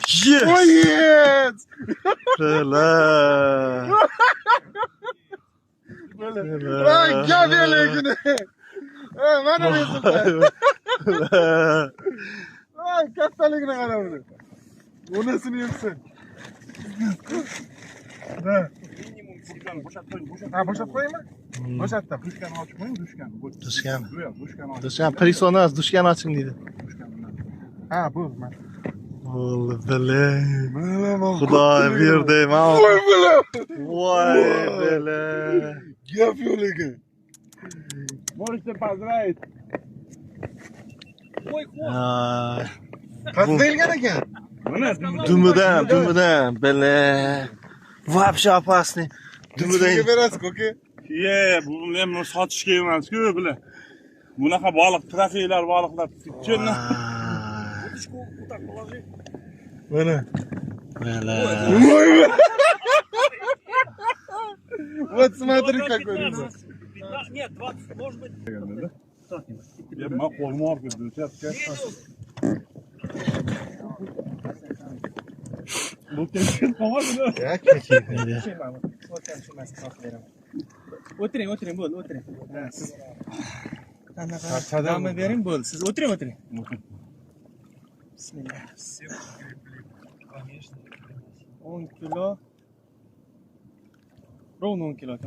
Yes. Oh yes. Bela. Lan gel yelegini. Mana rezultat. Ay kattaligini qara buni. Onasini yemsin. Ha. Ha, boşalt koyayım mı? Boşalttım. Dushkani ochib qo'ying, dushkani. Dushkan. Dushkani ochib. Dushkan prisonaz, dushkan oching deydi. Ha, bu. Bo'ldi, bela. Mana Xudoy berdi, men. Voy bela. Voy, bela. Gap yo'q lekin. Можете поздравить. Ay. Qanday deyilgan ekan? Mana Dumidan, bela. Вообще опасный. Kimga Dumidan. berasiz, ko'ka? bu men buni sotishga emas-ku, bular. Bunaqa baliq, trofeylar, baliqlar tutganni. Mana. Bela. Voy bela. Вот смотри, какой ребенок. 15, нет, 20, может быть. Men qo'lim og'rib ketdi, Bu kelgan qoldi. Ya, kechi. O'tiring, o'tiring, bo'ldi, o'tiring. Siz qanaqa damni bering, bo'ldi. Siz o'tiring, o'tiring. Bismillah. 10 kilo. Ровно 10 kilo ekan.